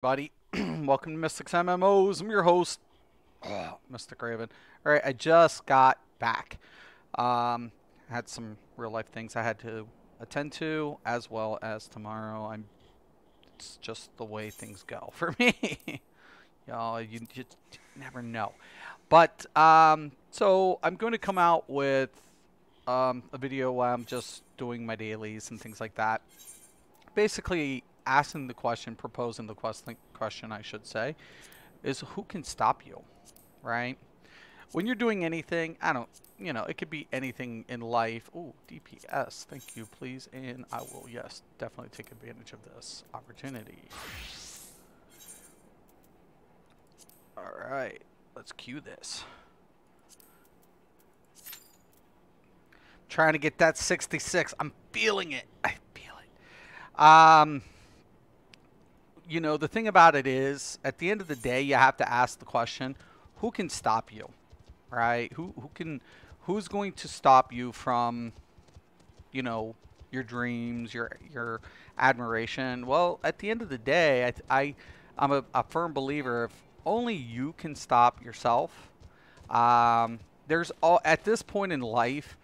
Buddy. Welcome to Mystics MMOs. I'm your host, Mystic Raven. All right, I just got back. Had some real life things I had to attend to, as well as tomorrow. It's just the way things go for me. Y'all, you just never know. But so I'm going to come out with a video where I'm just doing my dailies and things like that. Basically, asking the question, proposing the question, I should say, is who can stop you, right? When you're doing anything, it could be anything in life. Ooh, DPS, thank you, please. And I will, yes, definitely take advantage of this opportunity. All right, let's cue this. Trying to get that 66. I'm feeling it. I feel it. The thing about it is, at the end of the day, you have to ask the question, who can stop you, right? Who's going to stop you from, you know, your dreams, your admiration? Well, at the end of the day, I'm a firm believer if only you can stop yourself. At this point in life,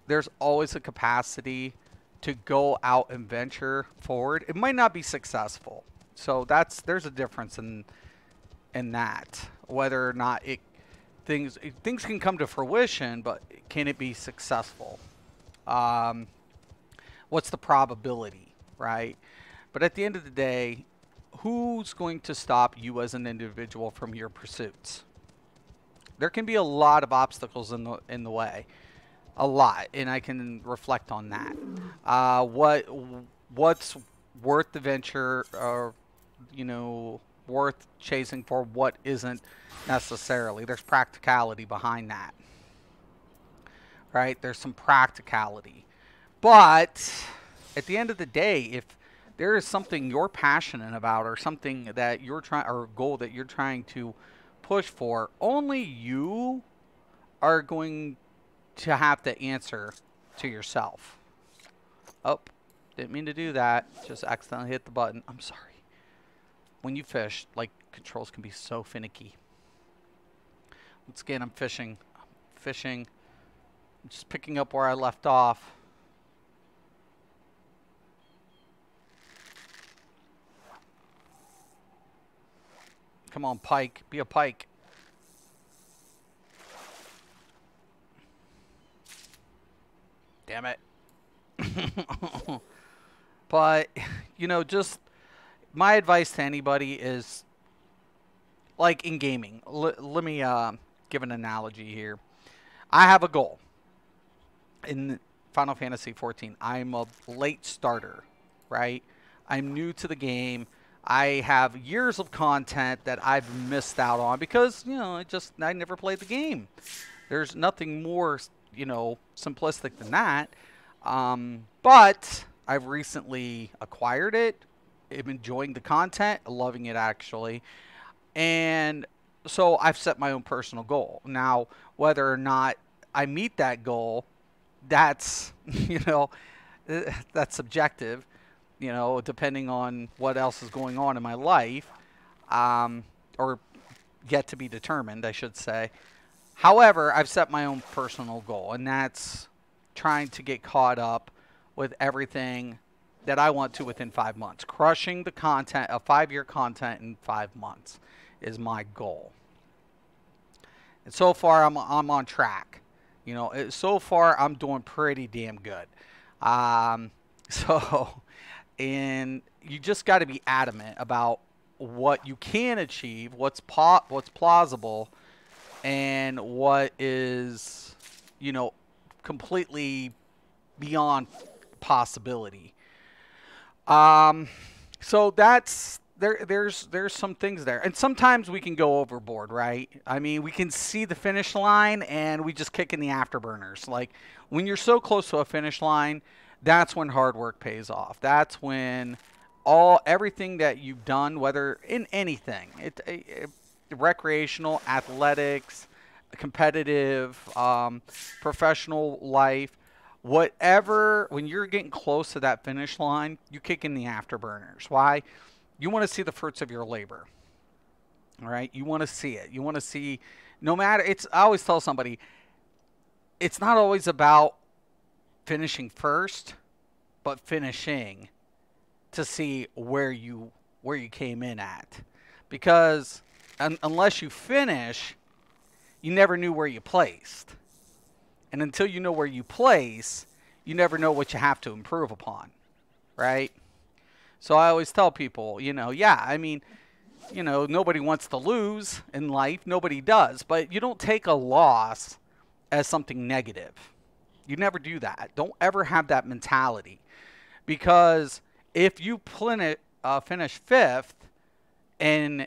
there's always a capacity to go out and venture forward. It might not be successful. So there's a difference in that. Whether or not things can come to fruition, but can it be successful? Um, what's the probability, right? But at the end of the day, who's going to stop you as an individual from your pursuits? There can be a lot of obstacles in the way, a lot, and I can reflect on that. What's worth the venture, or worth chasing for? What isn't necessarily? There's practicality behind that, right? There's some practicality, but at the end of the day, if there is something you're passionate about, or something that you're trying, or a goal that you're trying to push for, only you are going to have to answer to yourself. Oh, didn't mean to do that. Just accidentally hit the button. I'm sorry. When you fish, like, controls can be so finicky. Once again, I'm fishing. I'm just picking up where I left off. Come on, pike. Be a pike. Damn it. But, just my advice to anybody is, like in gaming, let me give an analogy here. I have a goal in Final Fantasy 14. I'm a late starter, right? I'm new to the game. I have years of content that I've missed out on because, I never played the game. There's nothing more, simplistic than that. But I've recently acquired it. I'm enjoying the content, loving it actually. And so I've set my own personal goal. Now, whether or not I meet that goal, that's, that's subjective, depending on what else is going on in my life, or yet to be determined, I should say. However, I've set my own personal goal, and that's trying to get caught up with everything that I want to within 5 months. Crushing the content, a 5-year content in 5 months is my goal. And so far, I'm on track. So far, I'm doing pretty damn good. Um, so, and you just got to be adamant about what you can achieve, what's plausible, and what is, completely beyond possibility. Um, so there's some things there, and sometimes we can go overboard, right? I mean, we can see the finish line and we just kick in the afterburners. Like, when you're so close to a finish line, that's when hard work pays off. That's when everything that you've done, whether in anything, recreational, athletics, competitive, professional life, whatever, when you're getting close to that finish line, you kick in the afterburners. Why? You want to see the fruits of your labor. All right? You want to see it. You want to see no matter it's I always tell somebody it's not always about finishing first, but finishing to see where you came in at. Because unless you finish, you never knew where you placed. And until you know where you place, you never know what you have to improve upon, right? So I always tell people, yeah, I mean, nobody wants to lose in life. Nobody does. But you don't take a loss as something negative. You never do that. Don't ever have that mentality. Because if you finish fifth and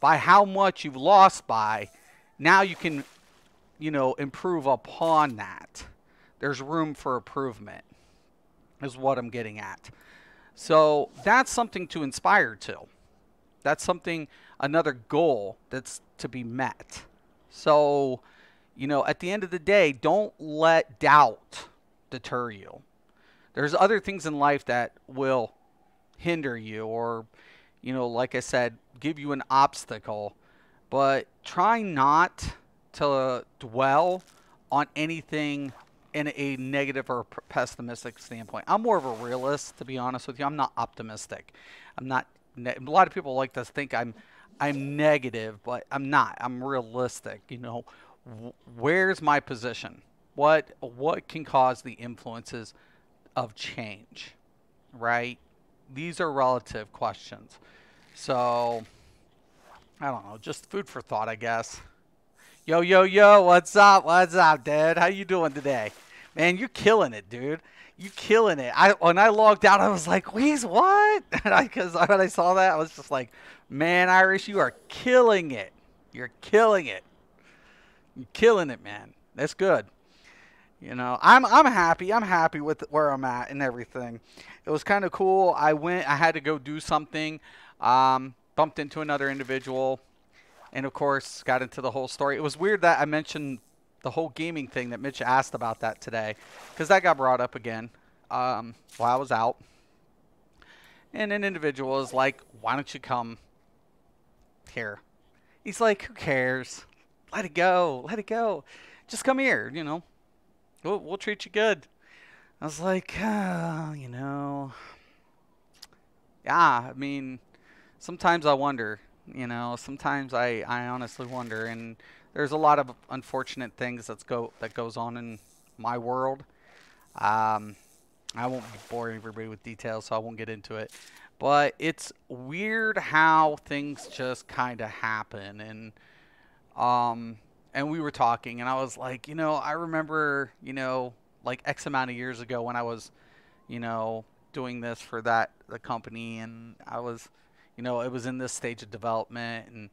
by how much you've lost by, now you can, improve upon that. There's room for improvement is what I'm getting at. So that's something to inspire to. That's something, another goal that's to be met. So, at the end of the day, don't let doubt deter you. There's other things in life that will hinder you or, like I said, give you an obstacle. But try not to dwell on anything in a negative or pessimistic standpoint. I'm more of a realist, to be honest with you. I'm not optimistic. I'm not. A lot of people like to think I'm negative, but I'm not. I'm realistic. Where's my position? What can cause the influences of change, right? These are relative questions. So I don't know, just food for thought, I guess. Yo, yo, yo, what's up? What's up, dude? How you doing today? Man, you're killing it, dude. You killing it. When I logged out, I was like, "Wheeze, what?" Because when I saw that, I was just like, "Man, Irish, you are killing it. You're killing it. You're killing it, man. That's good." I'm happy. I'm happy with where I'm at and everything. It was kind of cool. I had to go do something. Bumped into another individual, and of course, got into the whole story. It was weird that I mentioned the whole gaming thing that Mitch asked about that today, because that got brought up again while I was out. And an individual is like, "Why don't you come here?" He's like, "Who cares? Let it go. Let it go. Just come here. We'll treat you good." I was like, yeah. I mean, sometimes I wonder. Sometimes I honestly wonder, and there's a lot of unfortunate things that goes on in my world. I won't bore everybody with details, so I won't get into it. But it's weird how things just kind of happen, and we were talking, and I was like, I remember, like X amount of years ago when I was, doing this for the company, and I was, it was in this stage of development,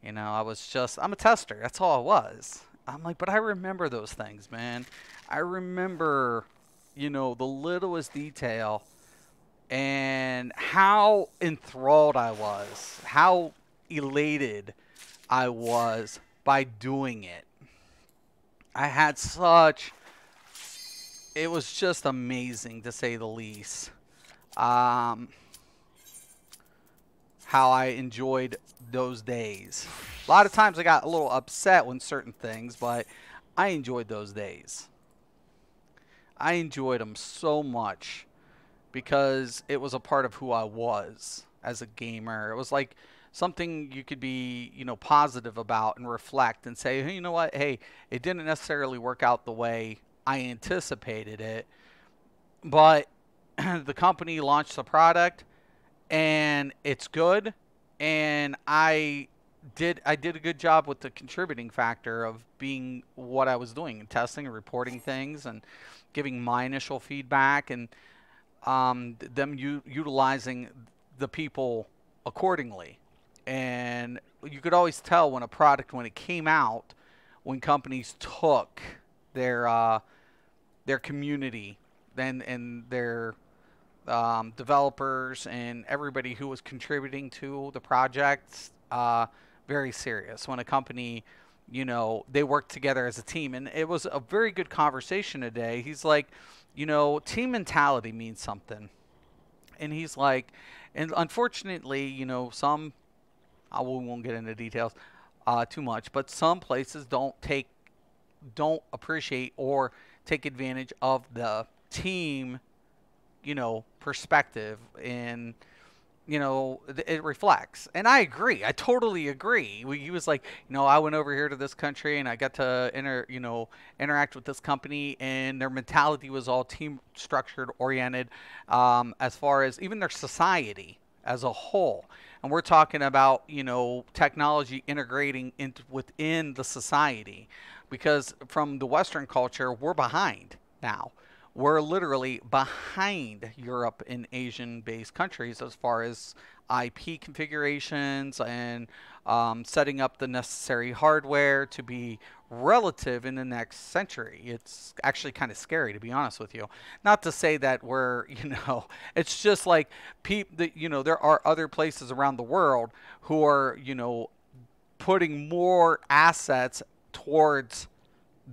and I'm a tester. That's all I was. I'm like, but I remember those things, man. I remember, the littlest detail and how enthralled I was, how elated I was by doing it. It was just amazing, to say the least. How I enjoyed those days. A lot of times I got a little upset when certain things, but I enjoyed those days. I enjoyed them so much because it was a part of who I was as a gamer. It was like something you could be, positive about and reflect and say, "Hey, you know what? Hey, it didn't necessarily work out the way I anticipated it, but the company launched the product and it's good, and I did a good job with the contributing factor of being what I was doing and testing and reporting things and giving my initial feedback, and them utilizing the people accordingly." And you could always tell when when it came out, when companies took their community and their developers and everybody who was contributing to the projects very serious. When a company, they work together as a team. And it was a very good conversation today. He's like, team mentality means something. and he's like, and unfortunately, some I won't get into details too much, but some places don't appreciate or take advantage of the team, perspective, and it reflects. And I agree. I totally agree. He was like, I went over here to this country and I got to interact with this company, and their mentality was all team structured oriented, as far as even their society as a whole. And we're talking about, technology integrating into within the society, because from the Western culture, we're behind now. We're literally behind Europe and Asian based countries as far as IP configurations and setting up the necessary hardware to be relative in the next century. It's actually kind of scary, to be honest with you. Not to say that we're, it's just like there are other places around the world who are, putting more assets towards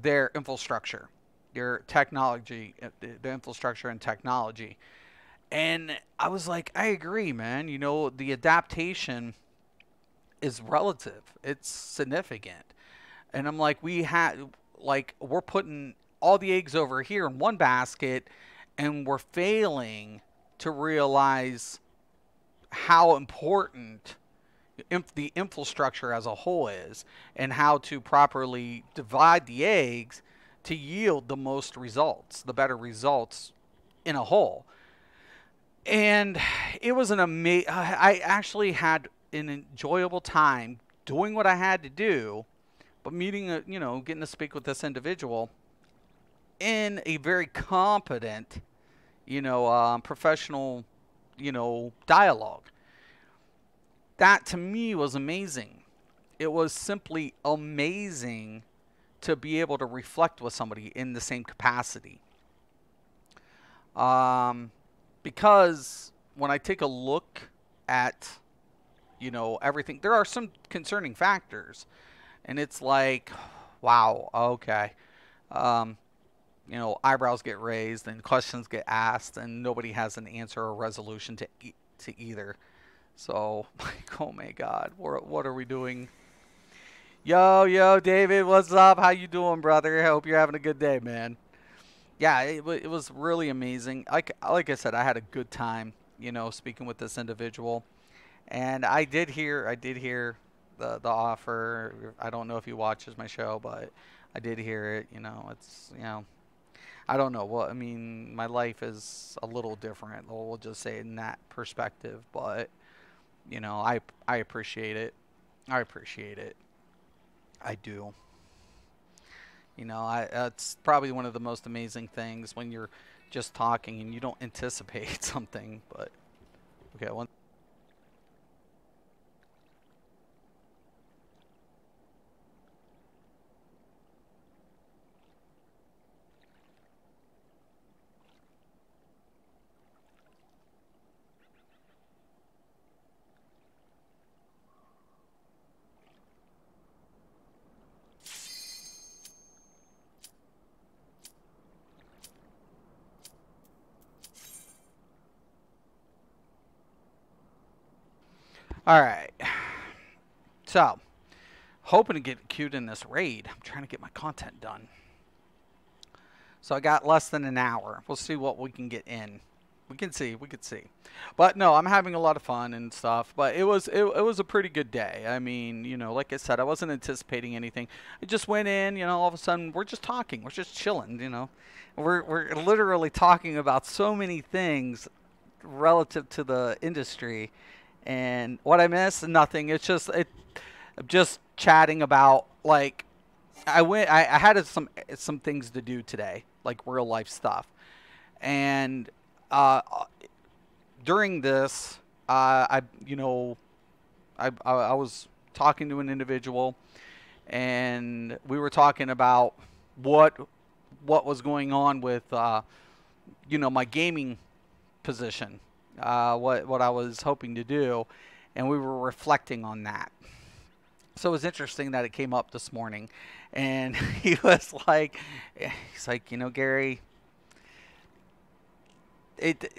their infrastructure, their technology, the infrastructure and technology. And I was like, I agree, man. The adaptation is relative. It's significant. And I'm like, we're putting all the eggs over here in one basket, and we're failing to realize how important the infrastructure as a whole is, and how to properly divide the eggs to yield the most results, the better results in a whole. And it was an amazing, I actually had an enjoyable time doing what I had to do, but getting to speak with this individual in a very competent, professional, dialogue. That to me was amazing. It was simply amazing to be able to reflect with somebody in the same capacity. Because when I take a look at, everything, there are some concerning factors. And it's like, wow, okay. Um, Eyebrows get raised and questions get asked, and nobody has an answer or resolution to either. So, like, oh my God, what are we doing? Yo, David, what's up? How you doing, brother? I hope you're having a good day, man. Yeah, it was really amazing. Like I said, I had a good time, speaking with this individual, and I did hear the offer. I don't know if he watches my show, but I did hear it. It's I don't know what I mean. My life is a little different. We'll just say in that perspective, but I appreciate it. I appreciate it. I do. That's probably one of the most amazing things when you're just talking and you don't anticipate something. But okay, one. All right. So, hoping to get queued in this raid. I'm trying to get my content done. So I got less than an hour. We'll see what we can get in. We can see. We could see. But no, I'm having a lot of fun and stuff. But it was a pretty good day. I mean, like I said, I wasn't anticipating anything. I just went in, all of a sudden we're just talking. We're just chilling. We're literally talking about so many things relative to the industry. And what I miss, nothing. I'm just chatting about, like, I had some things to do today, like real life stuff. And uh, during this, I was talking to an individual, and we were talking about what what was going on with my gaming position, what I was hoping to do, and we were reflecting on that. So it was interesting that it came up this morning, and he's like, Gary,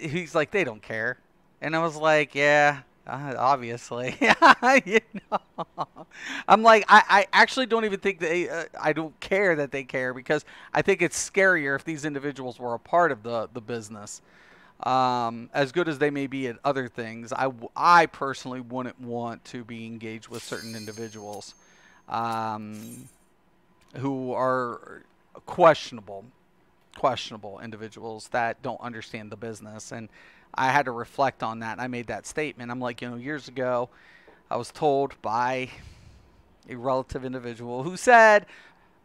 he's like, they don't care. And I was like, yeah, obviously. You know? I'm like, I actually don't even think I don't care that they care because I think it's scarier if these individuals were a part of the business. As good as they may be at other things, I personally wouldn't want to be engaged with certain individuals um, who are questionable, questionable individuals that don't understand the business. And I had to reflect on that. I made that statement. I'm like, years ago, I was told by a relative individual who said,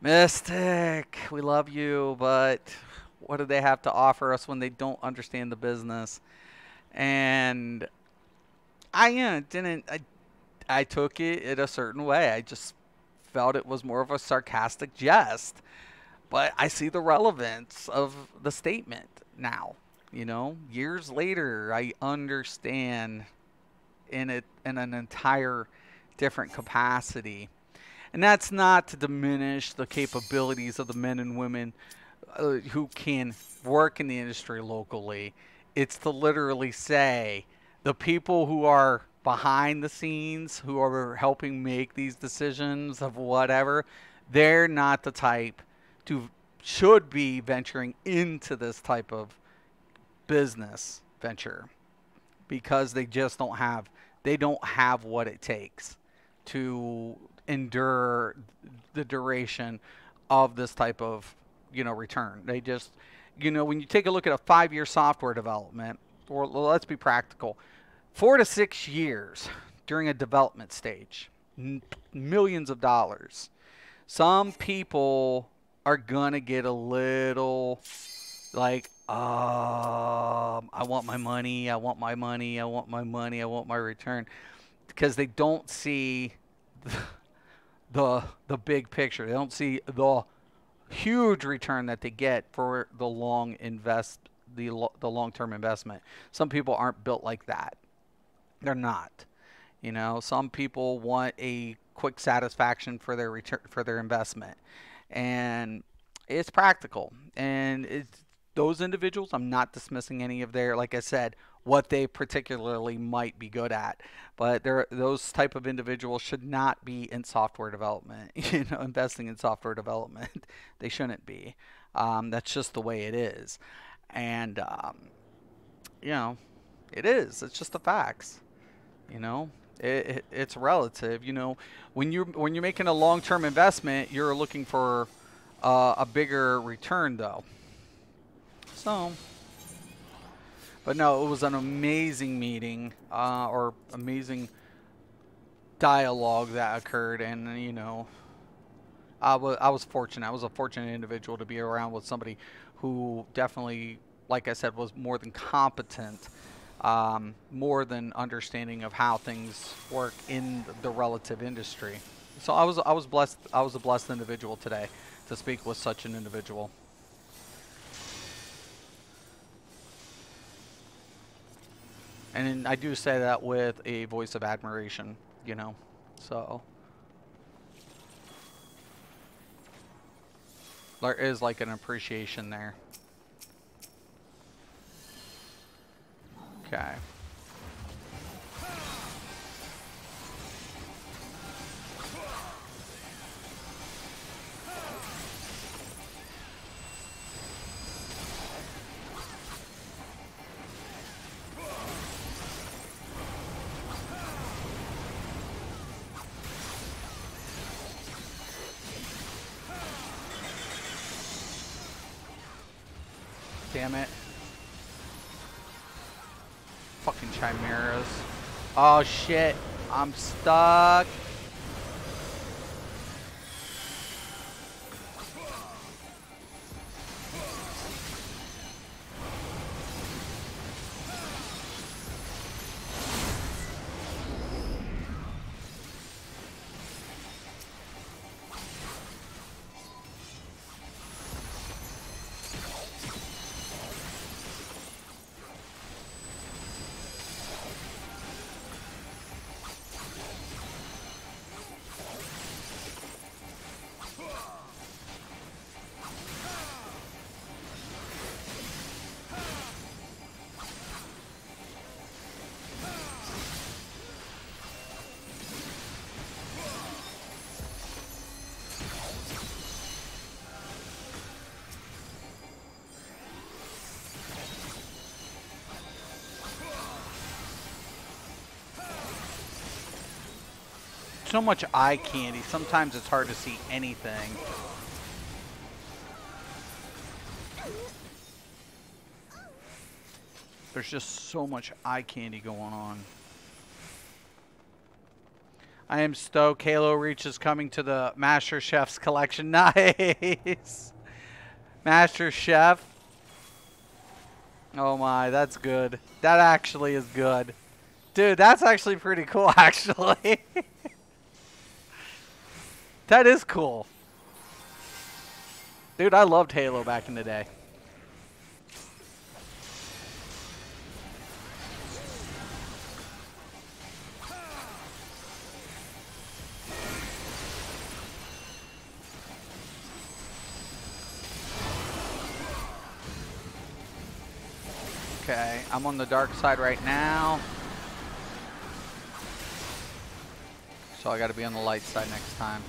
Mystic, we love you, but what do they have to offer us when they don't understand the business? And I took it in a certain way. I just felt it was more of a sarcastic jest. But I see the relevance of the statement now. Years later, I understand in an entire different capacity. And that's not to diminish the capabilities of the men and women who can work in the industry locally. It's to literally say the people who are behind the scenes, who are helping make these decisions of whatever, they're not the type to should be venturing into this type of business venture because they don't have what it takes to endure the duration of this type of return. They just when you take a look at a 5-year software development, or let's be practical, 4 to 6 years during a development stage, millions of dollars. Some people are gonna get a little like, I want my money, I want my money, I want my money, I want my return, because they don't see the big picture. They don't see the huge return that they get for the the long-term investment. Some people aren't built like that. They're not. Some people want a quick satisfaction for their return for their investment, and it's practical. And it's those individuals. I'm not dismissing any of their, like I said, what they particularly might be good at, but those type of individuals should not be in software development. Investing in software development, they shouldn't be. That's just the way it is, and you know, it is. It's just the facts. You know, it's relative. When you're making a long-term investment, you're looking for a bigger return, though. So, but no, it was an amazing meeting or amazing dialogue that occurred, and I was fortunate. I was a fortunate individual to be around with somebody who definitely, like I said, was more than competent, more than understanding of how things work in the relative industry. So I was blessed. I was a blessed individual today to speak with such an individual. And I do say that with a voice of admiration, So there is like an appreciation there. Okay. Damn it. Fucking chimeras. Oh shit. I'm stuck. so much eye candy. Sometimes it's hard to see anything. There's just so much eye candy going on. I am stoked. Halo Reach is coming to the Master Chef's collection. Nice. Master Chef. Oh my, that's good. That actually is good. Dude, that's actually pretty cool, actually. That is cool. Dude, I loved Halo back in the day. Okay, I'm on the dark side right now. So I gotta be on the light side next time.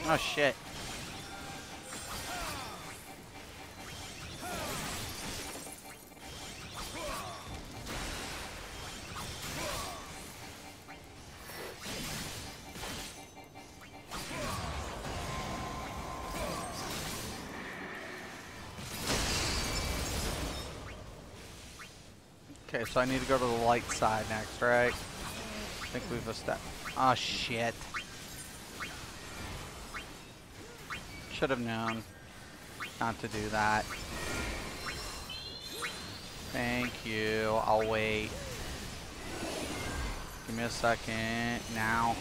Oh shit. Okay, so I need to go to the light side next, right? I think we've established. Oh shit. Should have known not to do that. Thank you. I'll wait. Give me a second. Now.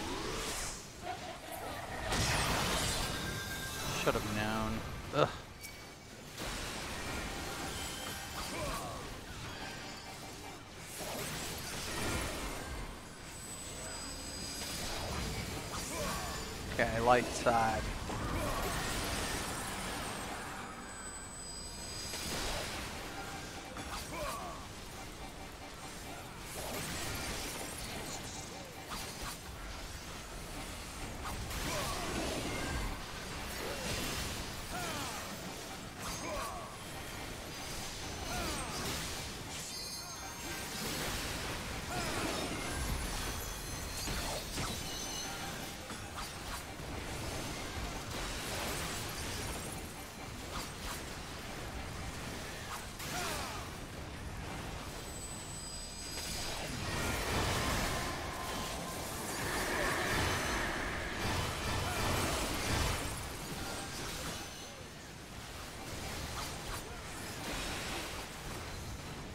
Should have known. Ugh. Okay, light side.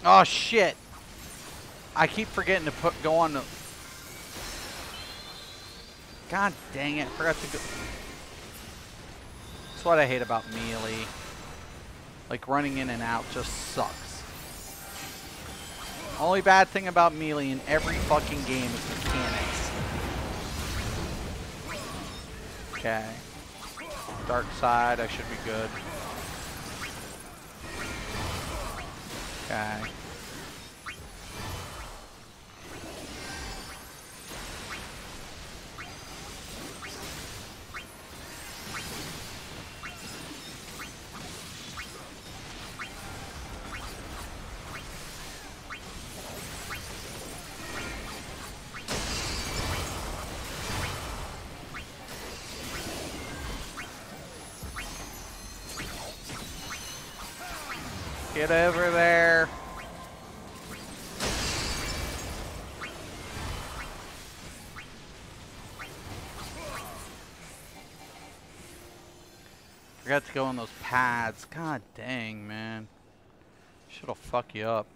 Oh shit! I keep forgetting to go on the. God dang it! Forgot to go. That's what I hate about melee. Like running in and out just sucks. Only bad thing about melee in every fucking game is mechanics. Okay. Dark side, I should be good. Okay. Get over there. Forgot to go on those pads. God dang, man. Shit'll fuck you up.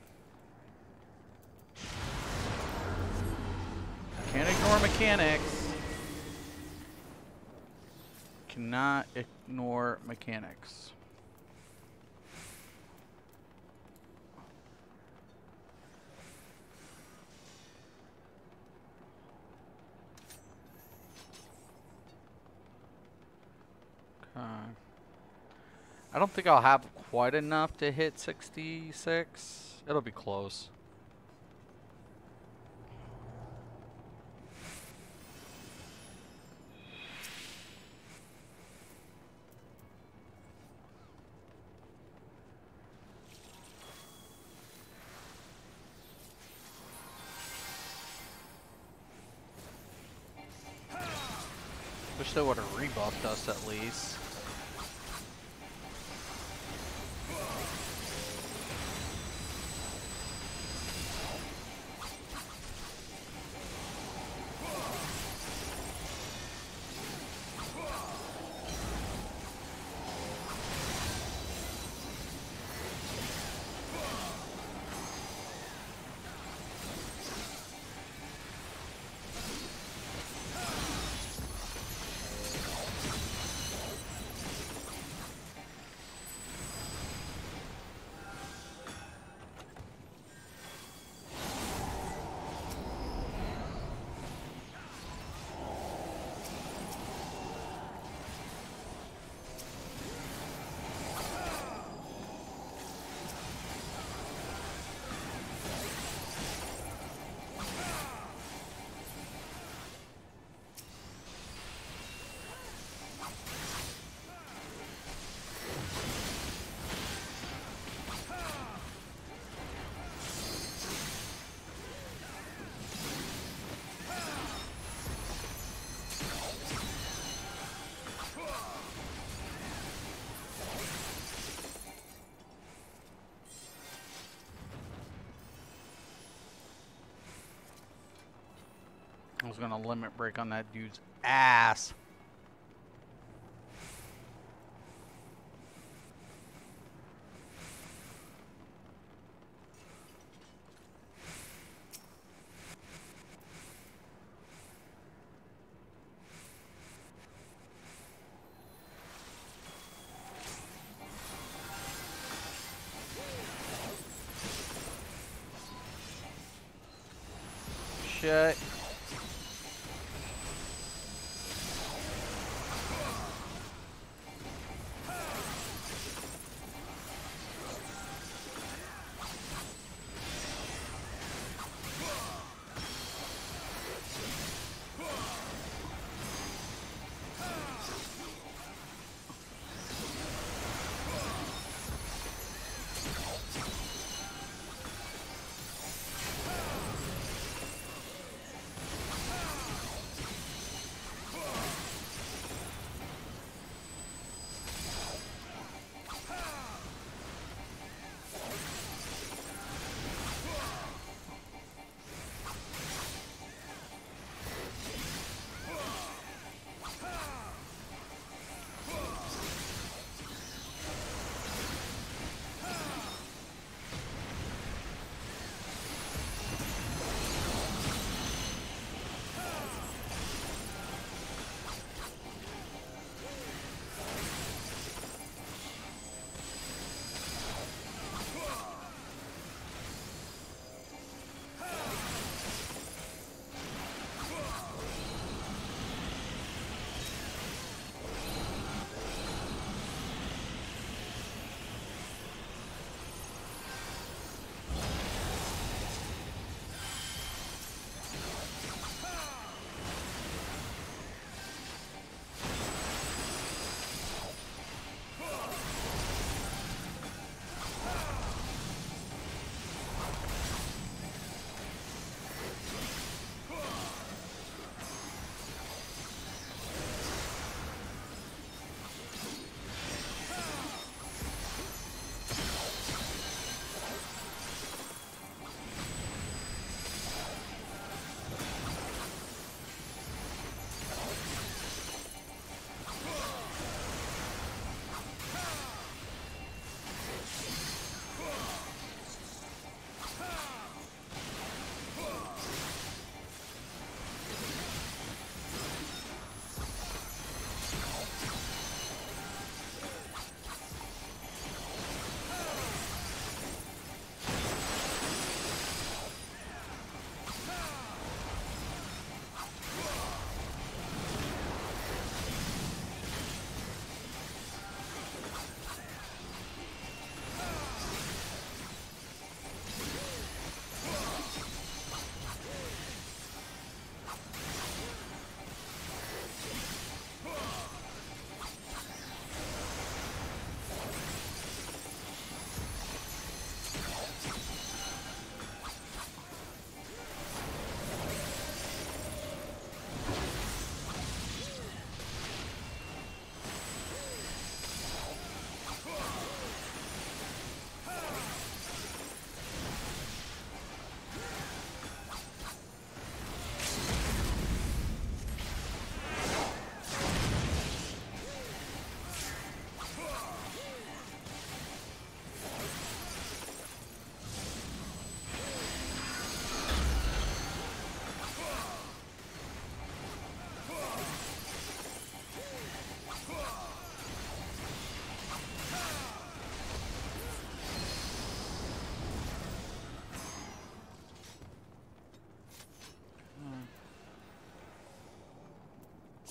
Can't ignore mechanics. Cannot ignore mechanics. I don't think I'll have quite enough to hit 66. It'll be close. Wish they would have rebuffed us at least. I was gonna limit break on that dude's ass. Shit.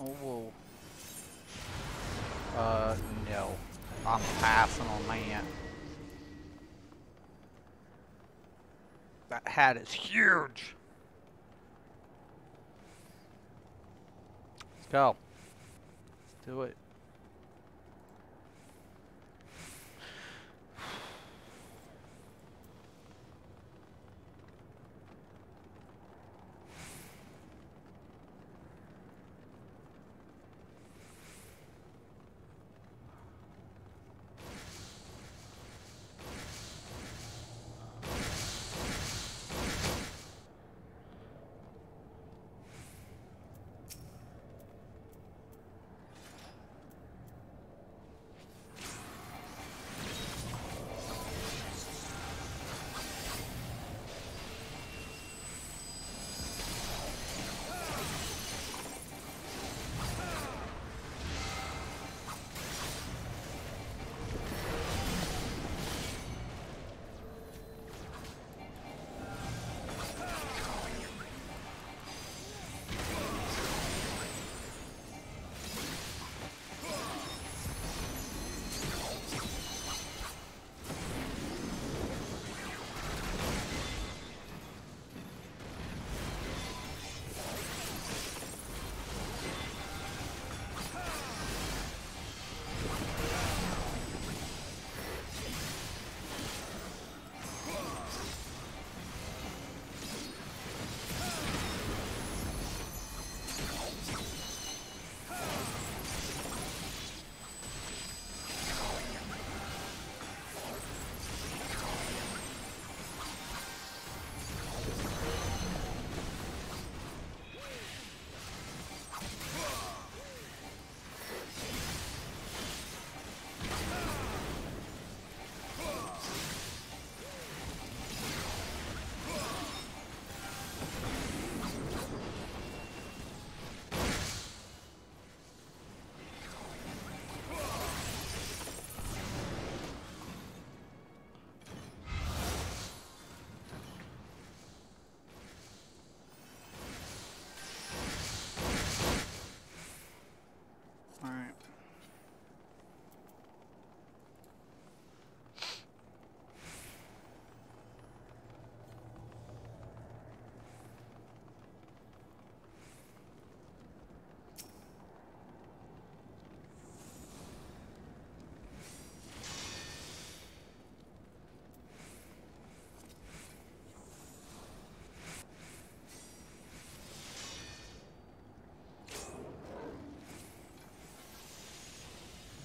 Oh, no. I'm passing on that. That hat is huge. Let's go. Let's do it.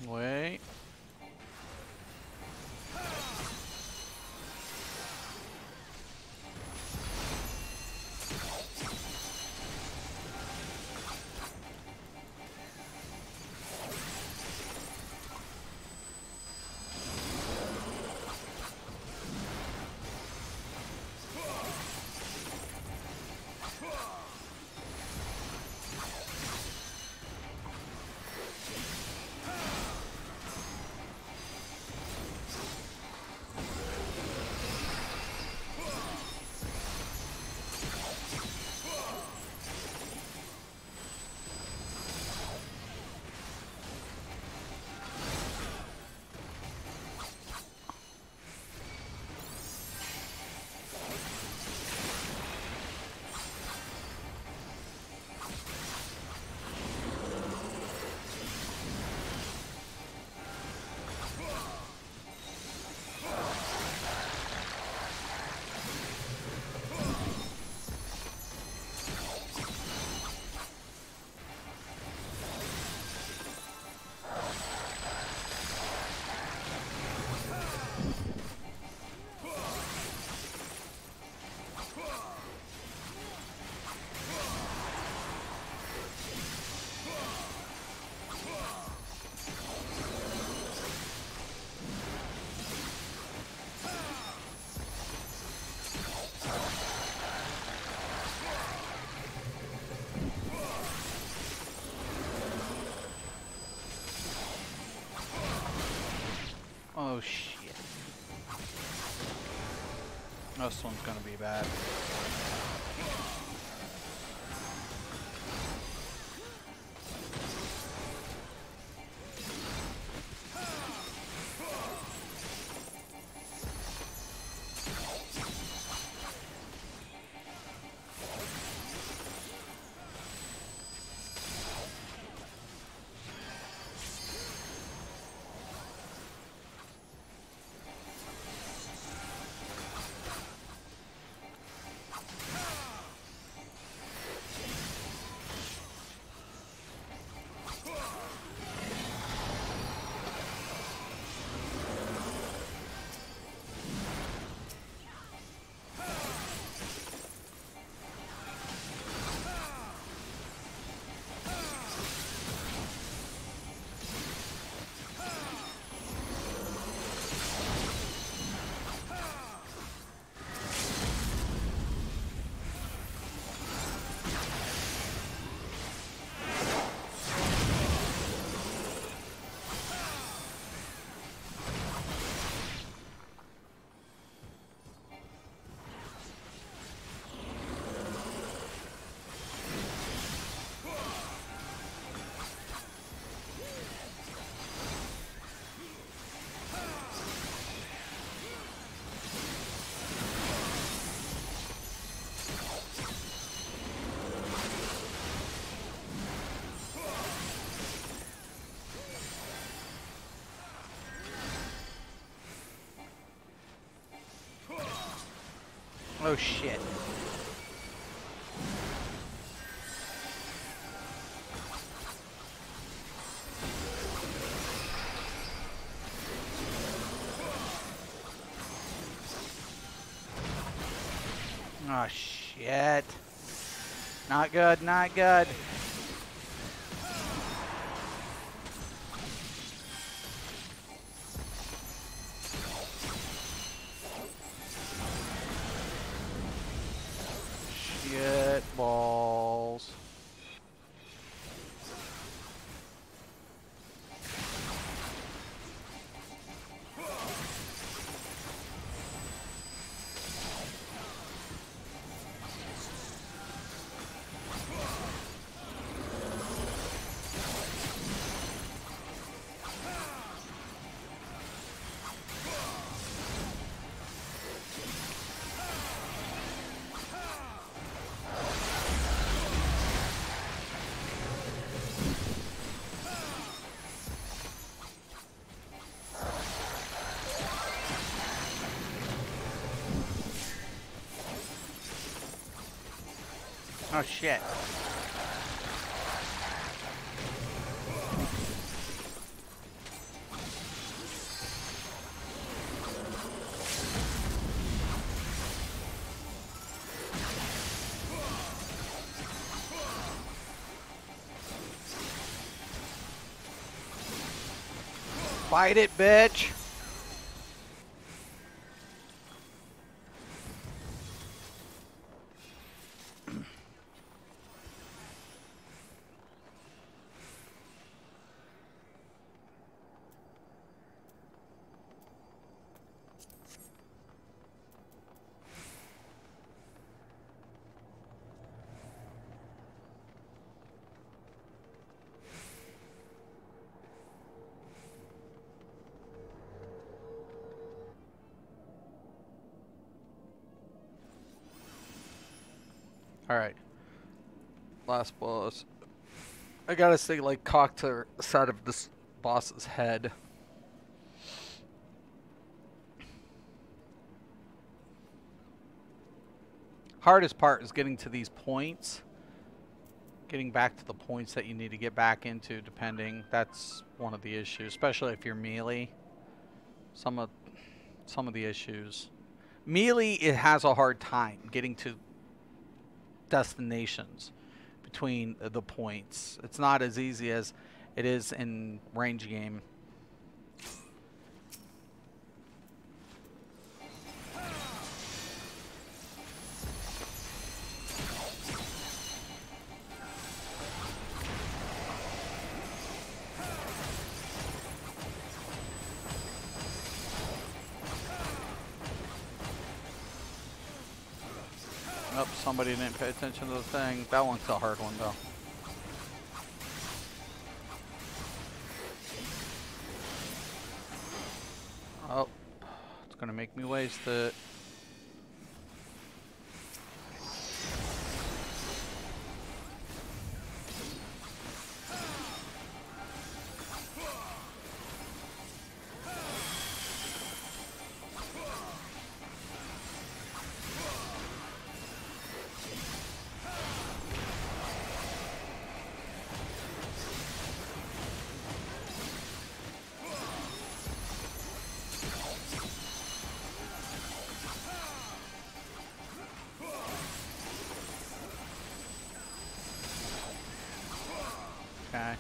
Wait. Oh shit. This one's gonna be bad. Oh shit. Oh shit. Not good, not good. Shit balls. Oh shit. Fight it, bitch. Alright. Last boss. I gotta say, like, cock to the side of this boss's head. Hardest part is getting to these points. Getting back to the points that you need to get back into, depending. That's one of the issues, especially if you're melee. Some of the issues. Melee, it has a hard time getting to destinations between the points. It's not as easy as it is in range game. Oh, somebody didn't pay attention to the thing. That one's a hard one, though. Oh, it's gonna make me waste it. Okay.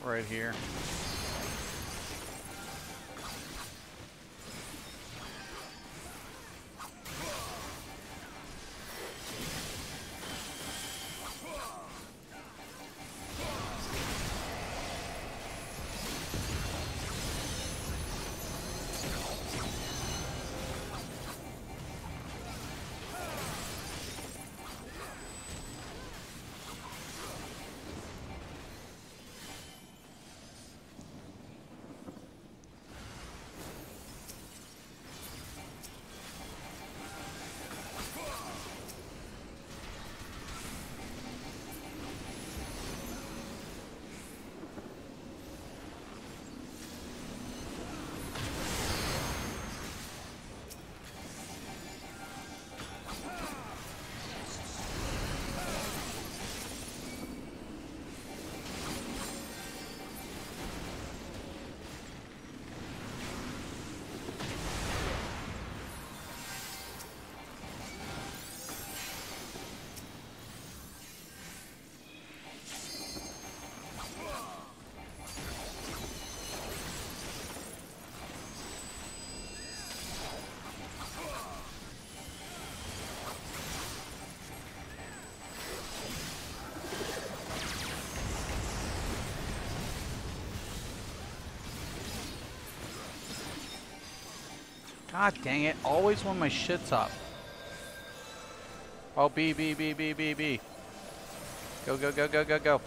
Right here. God dang it. Always when my shit's up. Oh, B, B, B, B, B, B. Go, go, go, go, go, go.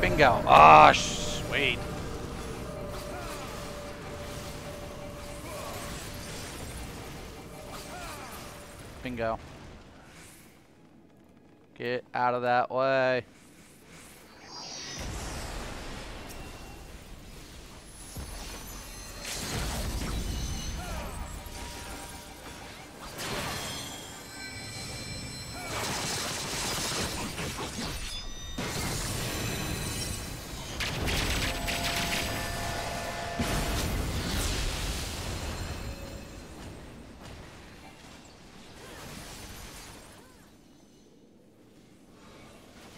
Bingo. Oh, sweet. Bingo. Get out of that way.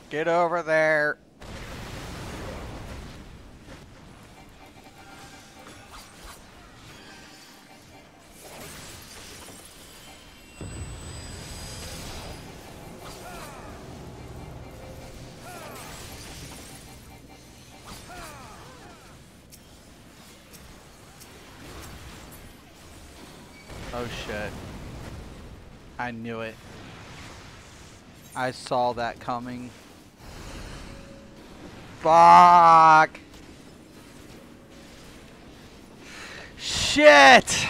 Get over there. Oh shit. I knew it. I saw that coming. Fuck! Shit!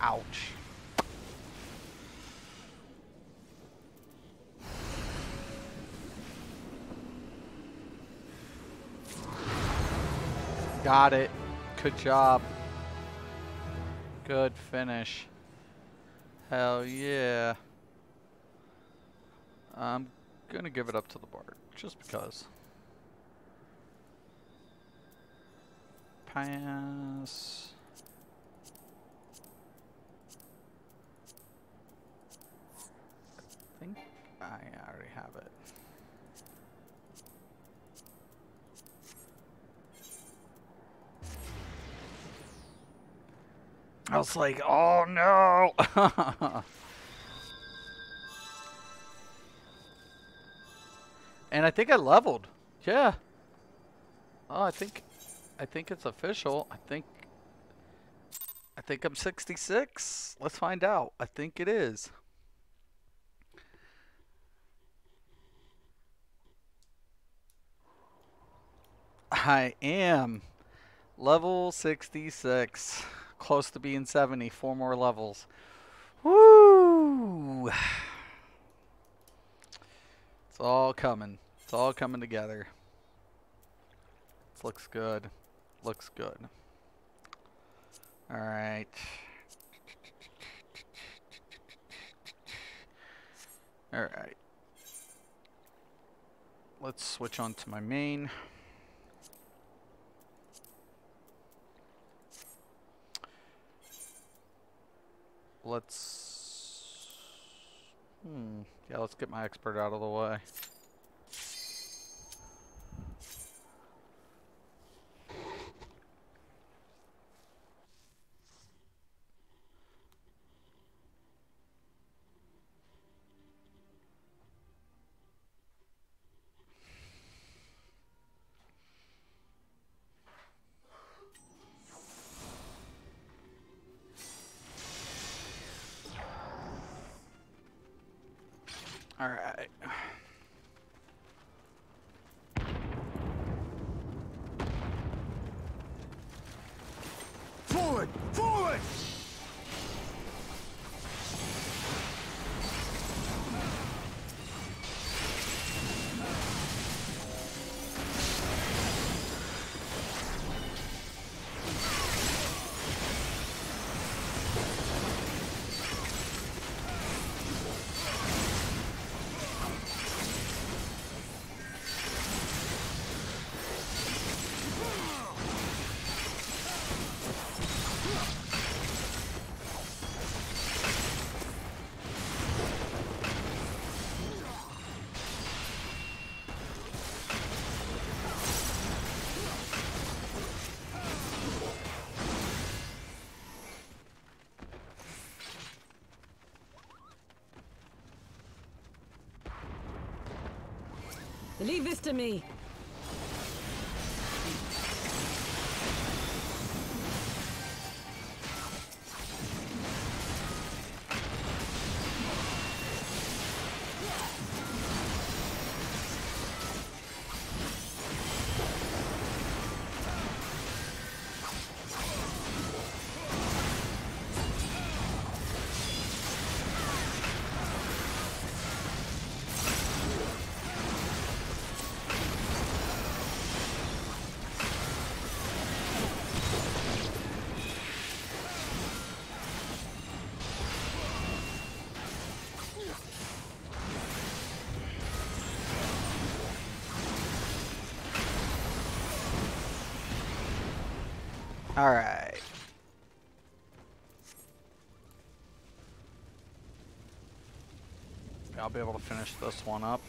Ouch. Got it. Good job. Good finish. Hell yeah. I'm gonna give it up to the Bard, just because. Pass. I think I already have it. I was like, oh no! And I think I leveled. Yeah. Oh, I think it's official. I think I'm 66. Let's find out. I think it is. I am level 66. Close to being 70. 4 more levels. Woo! It's all coming. It's all coming together. This looks good. Looks good. Alright. Alright. Let's switch on to my main. Yeah, let's get my expert out of the way. All right. Forward! Forward! Leave this to me. Alright. I'll be able to finish this one up.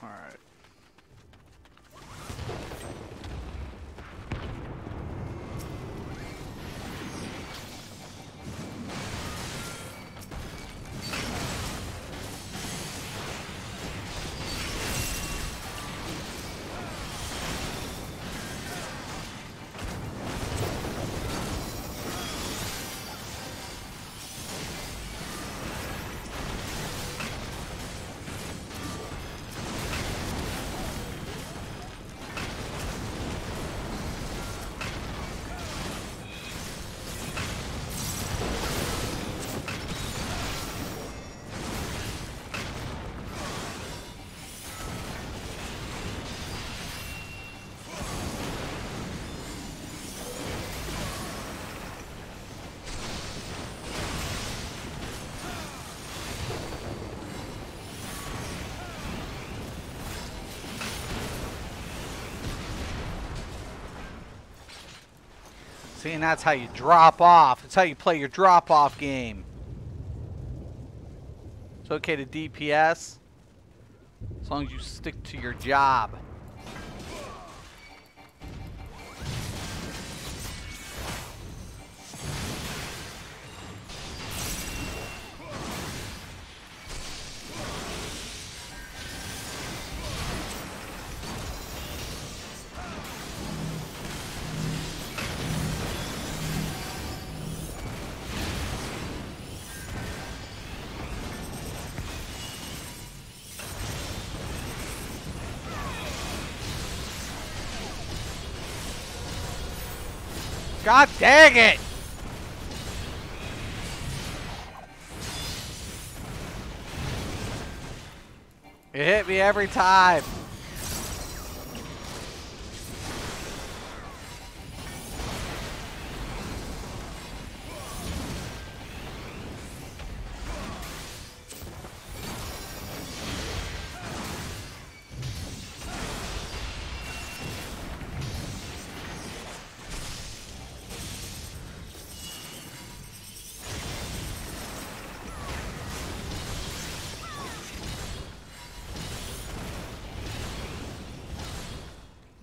Alright. See, and that's how you drop off. It's how you play your drop-off game. It's okay to DPS as long as you stick to your job. God dang it! It hit me every time.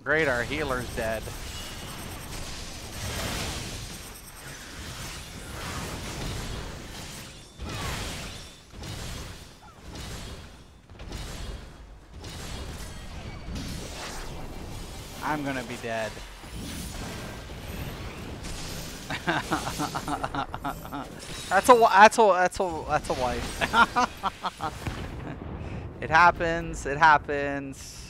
Great, our healer's dead. I'm gonna be dead. That's a wife. It happens. It happens.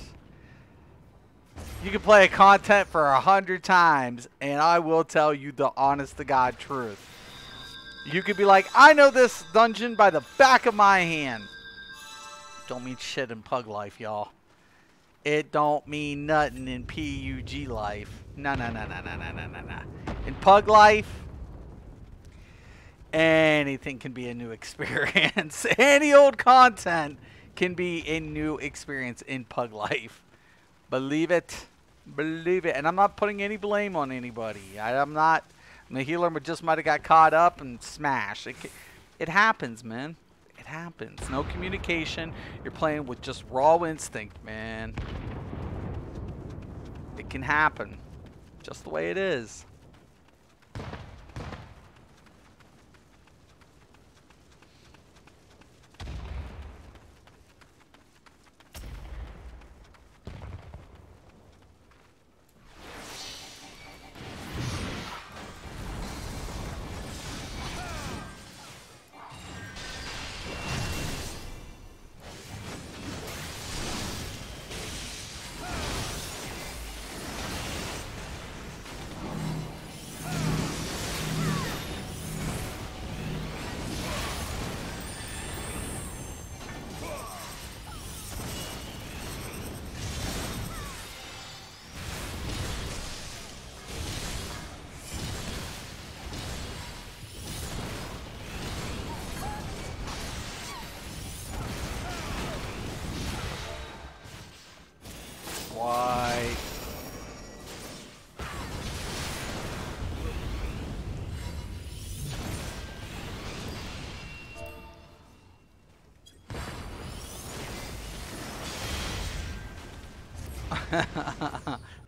You can play a content for 100 times, and I will tell you the honest to God truth. You could be like, I know this dungeon by the back of my hand. Don't mean shit in Pug life, y'all. It don't mean nothing in PUG life. No. In Pug life, anything can be a new experience. Any old content can be a new experience in Pug life. Believe it. Believe it. And I'm not putting any blame on anybody. I'm not. The healer just might have got caught up and smashed. It happens, man. It happens. No communication. You're playing with just raw instinct, man. It can happen. Just the way it is.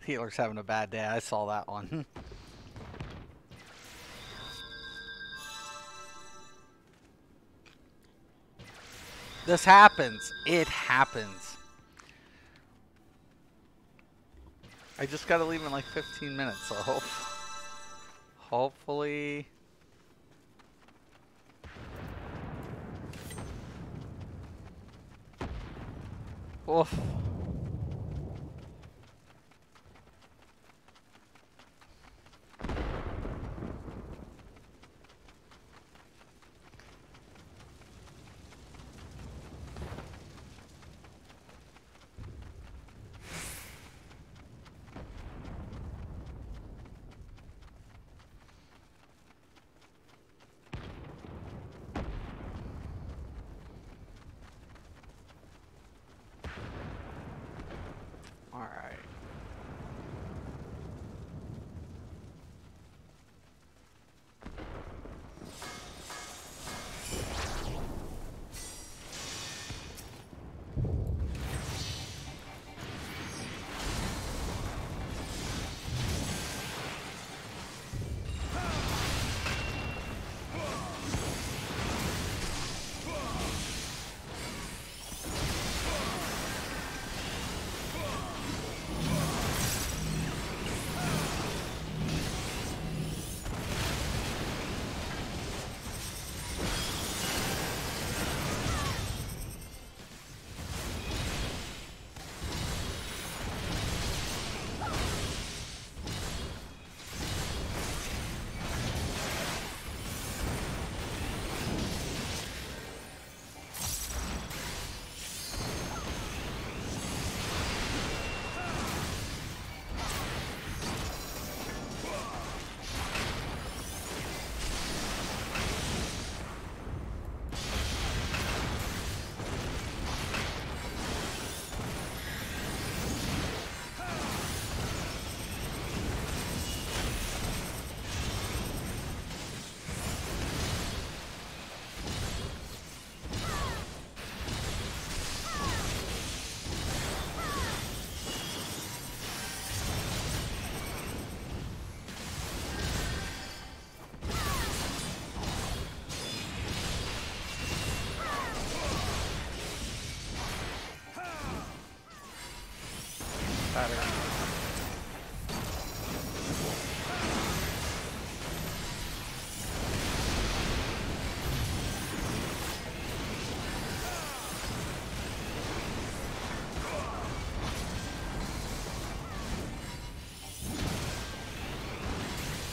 Healer's having a bad day. I saw that one. This happens. It happens. I just gotta leave in like 15 minutes, so hopefully... Oof. All right.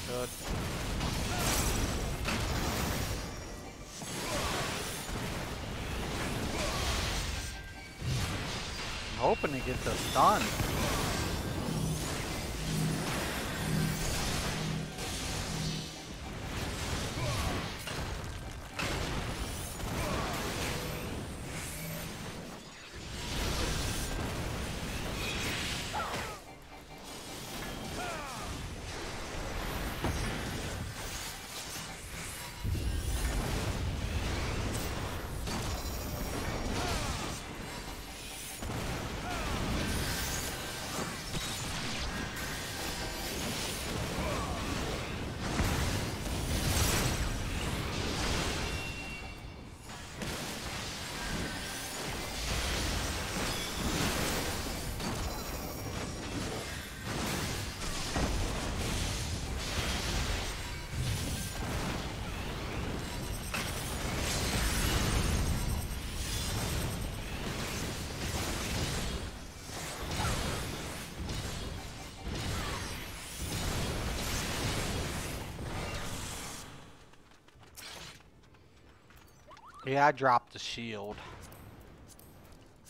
Good. I'm hoping to get this done. Yeah, I dropped the shield.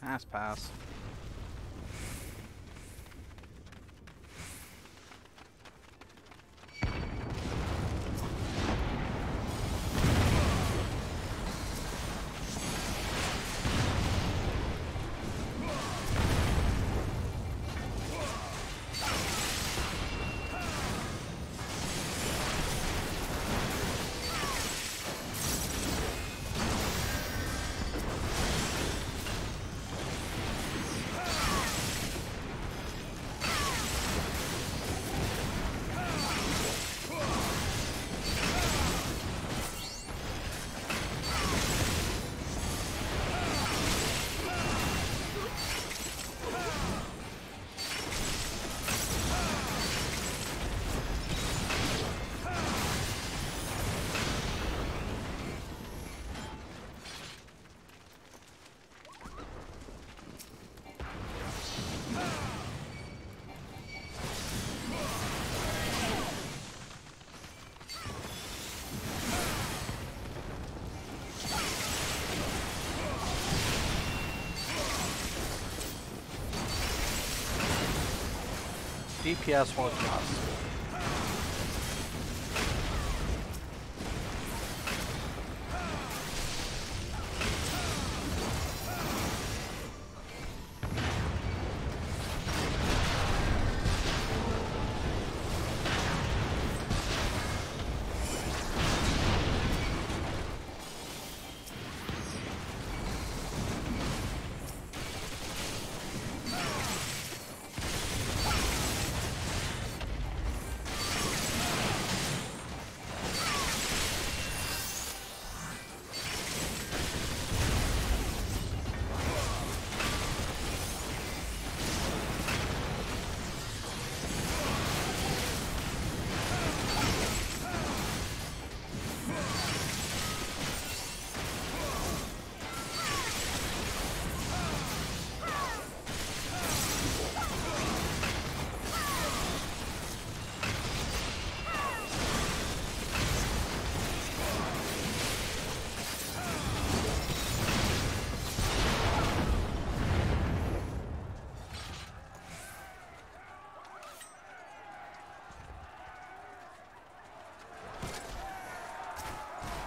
That's pass. DPS will adjust.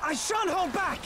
I shan't hold back!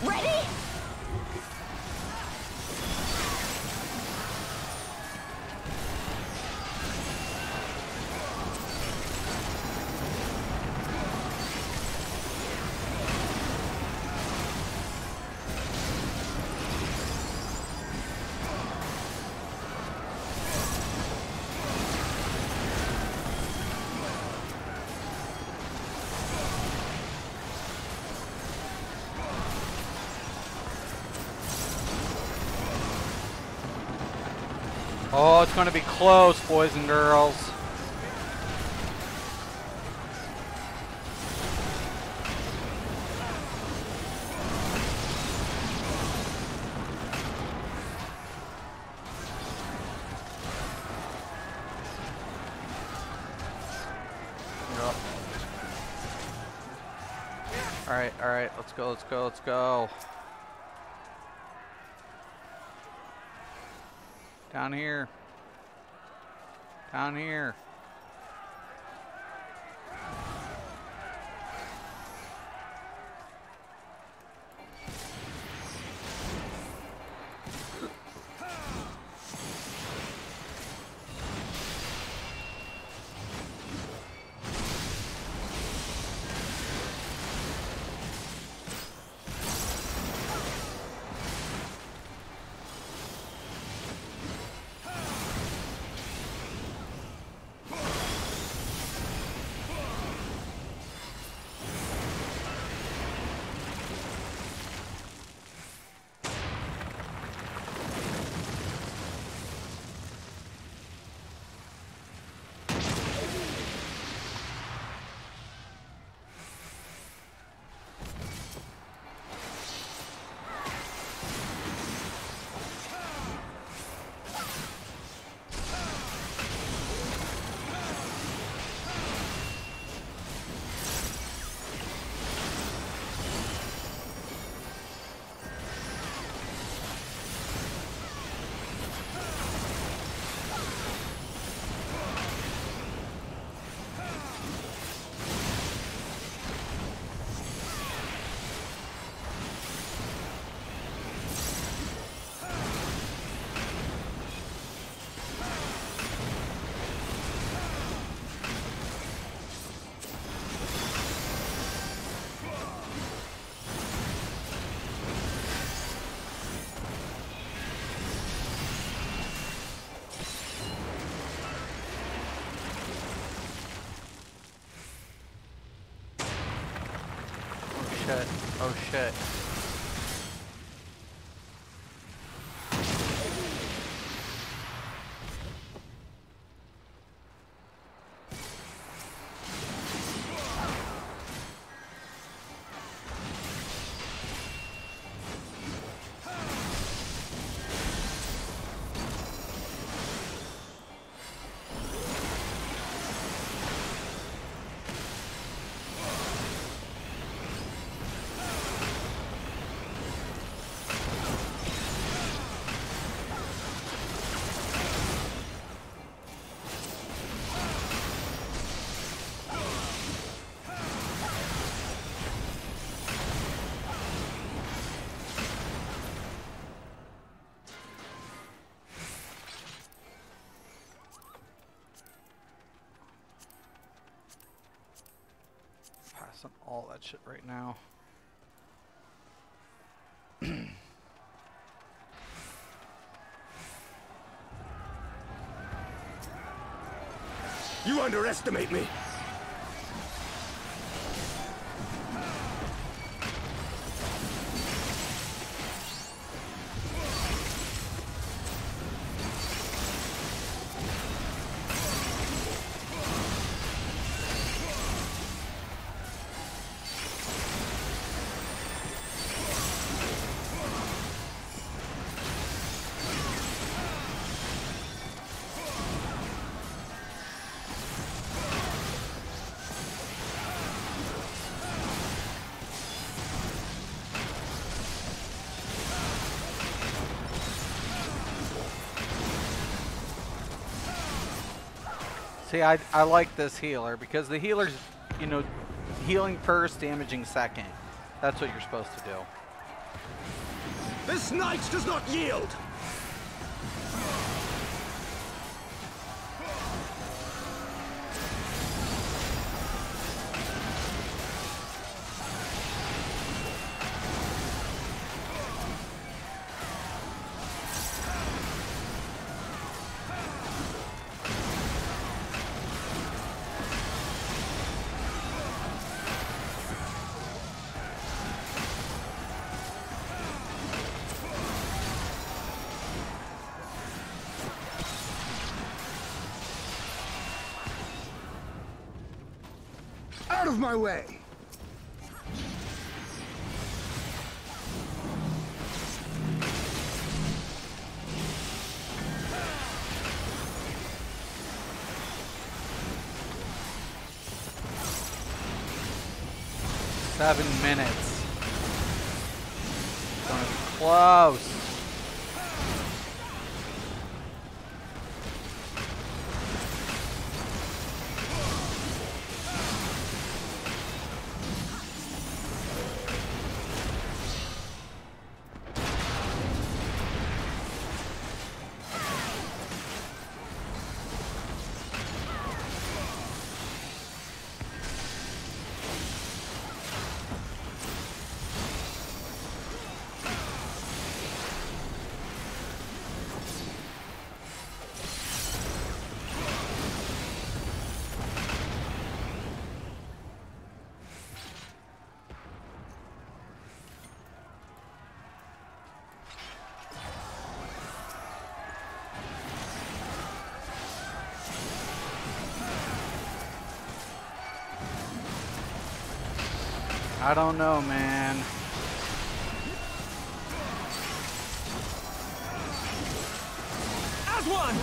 Ready? Oh, it's going to be close, boys and girls. Yep. All right, let's go, let's go, let's go. Down here. Down here. shit. Oh shit. Passing all that shit right now. You underestimate me. See, I like this healer because the healer's, you know, healing first, damaging second. That's what you're supposed to do. This knight does not yield. Out of my way! Seven minutes. Gonna be close. I don't know, man. As one!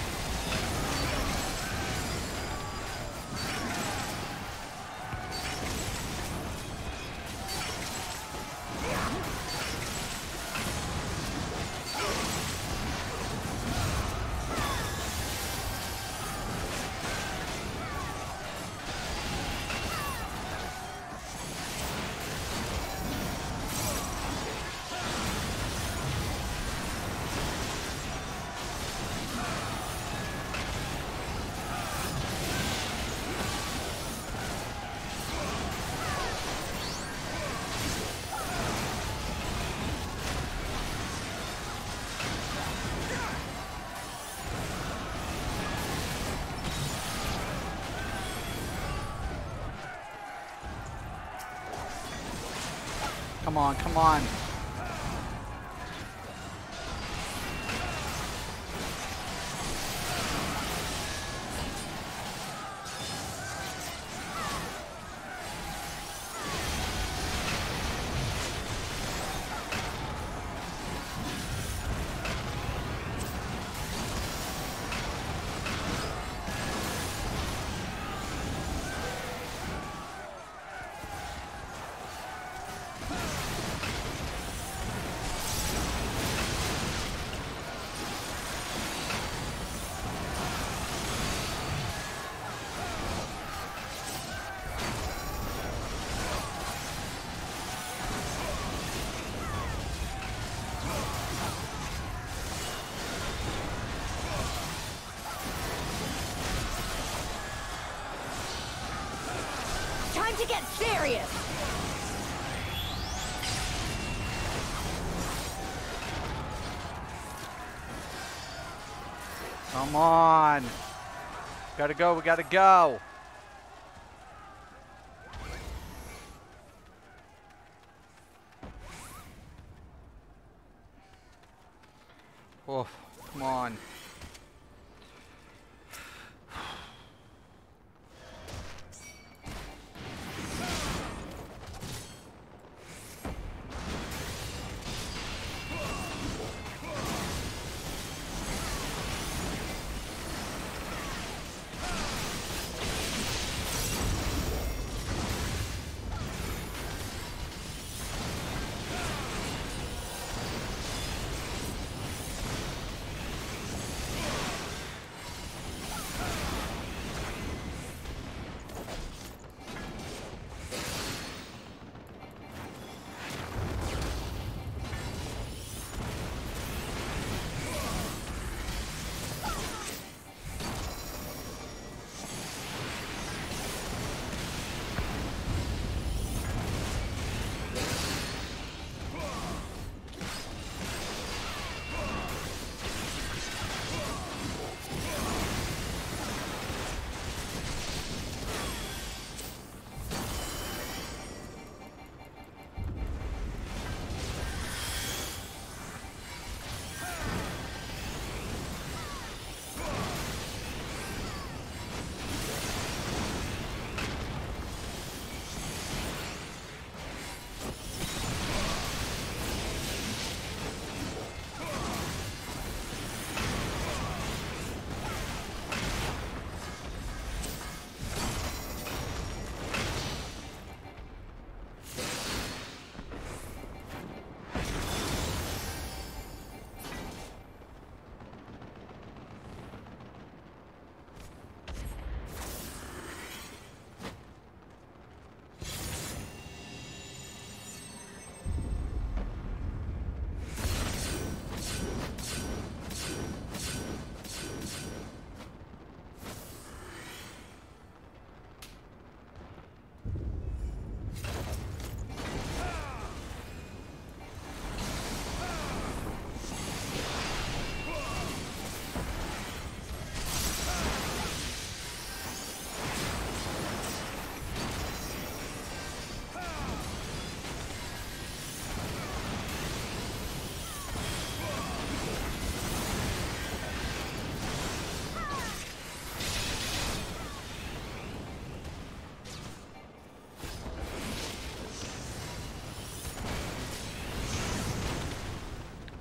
Come on, come on. Time to get serious! Come on. Gotta go, we gotta go. Oh, come on.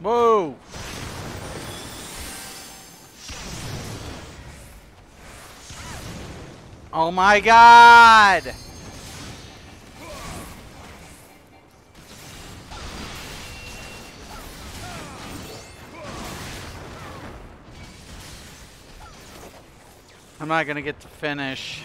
Whoa! Oh my God! I'm not gonna get to finish.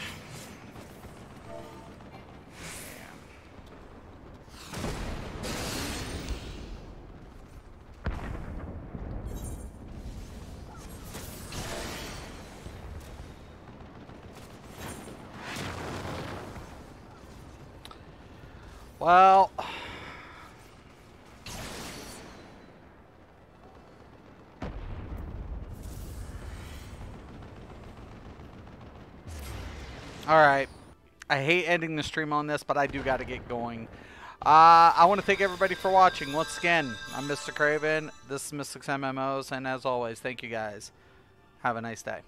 Well, all right. I hate ending the stream on this, but I do got to get going. I want to thank everybody for watching. Once again, I'm Mr. Craven. This is Mystics MMOs, and as always, thank you guys. Have a nice day.